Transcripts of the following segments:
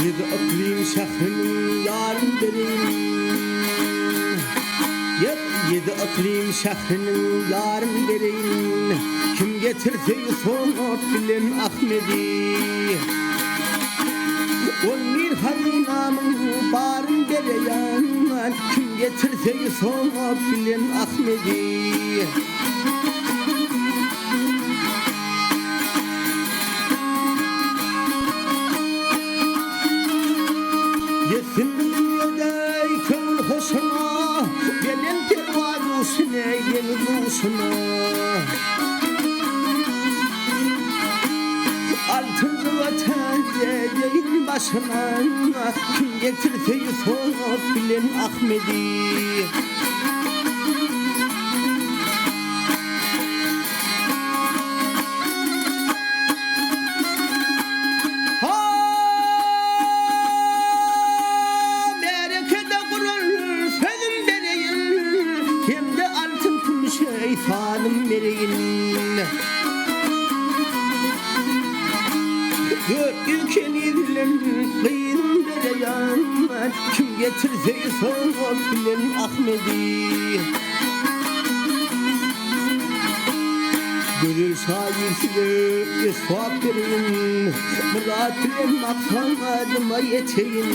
Yedi iklim şehrinin yarın vereyim. Yedi iklim şehrinin yarın vereyim. Kim getirse son bilen Ahmedi. On bir hazinamın barın bereyan. Kim getirse son bilen Ahmedi. Yesin dünyada kömür hoşuna, gelen tervazusuna, yeni duşuna. Altıncı vatan yerin başına, kim getirse son bilen Ahmedi. Hanım verin Dört ülken izlen kıyın dereyan Kim getirse son bilen Ahmedi. Gönül şairsize esvap verin Murat ile maksadıma yeteyim.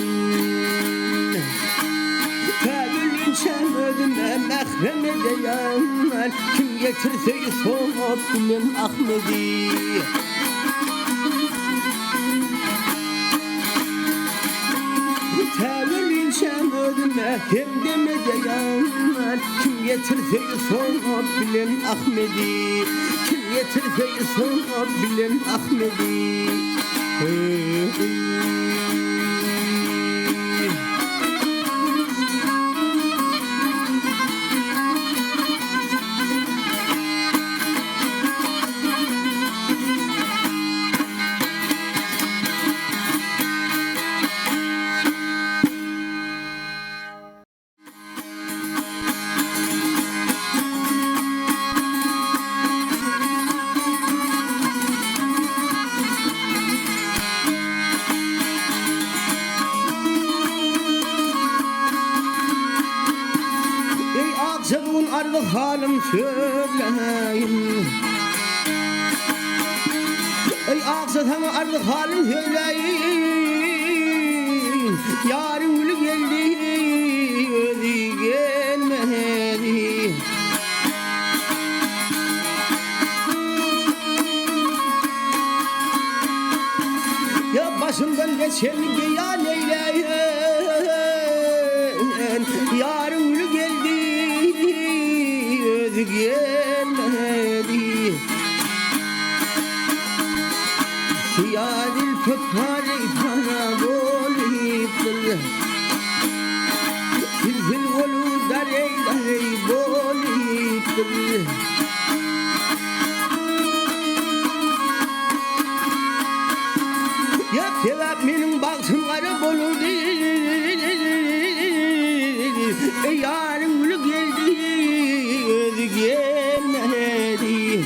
Sen ödüme mehrem edeyen Kim getirse son bilen Ahmedi. Tevil sen ödüme hem demedeyen Kim getirse son bilen Ahmedi. Kim getirse son bilen Ahmedi. Akşamın ardı halim söyleyeyim. Ey akşamın ardı halim söyleyeyim. Yarın ölü geldi, özü gelmedi. Ya başımdan geçeni beyan eyleyin. Yarın ölü geldi, gelmedi. Siyadil köpare para boliptir. Silsil volu darey darey boliptir. Ya sevap benim baktım garip olur değil. Yarın gülü geldi, özü gelmedi.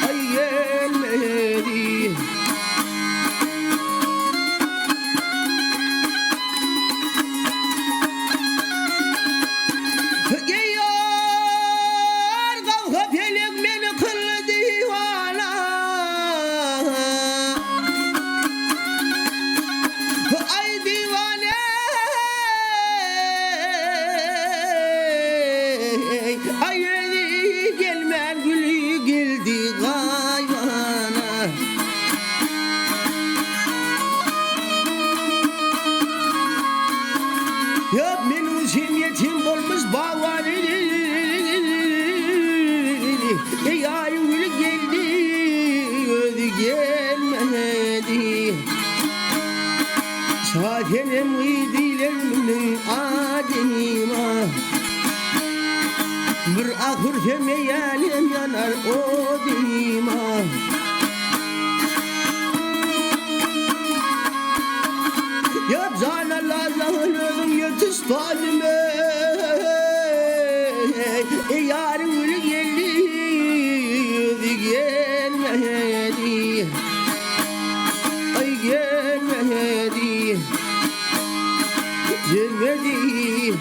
Ay gelmedi. Geliyor kavga felek beni kıldı divana. Ay divane. Ay gelme gülü geldi gayvana. Ya benim şemiyetim olmuş bağları. Ay gülü geldi özü gelmedi. Zatenim idilerinin adima. Bir ahır femeyelim yanar o dima. Ya zana lazım ölüm yetiş talime. Yarın ölü geldi, gelmedi. Ay gelmedi. Yemedi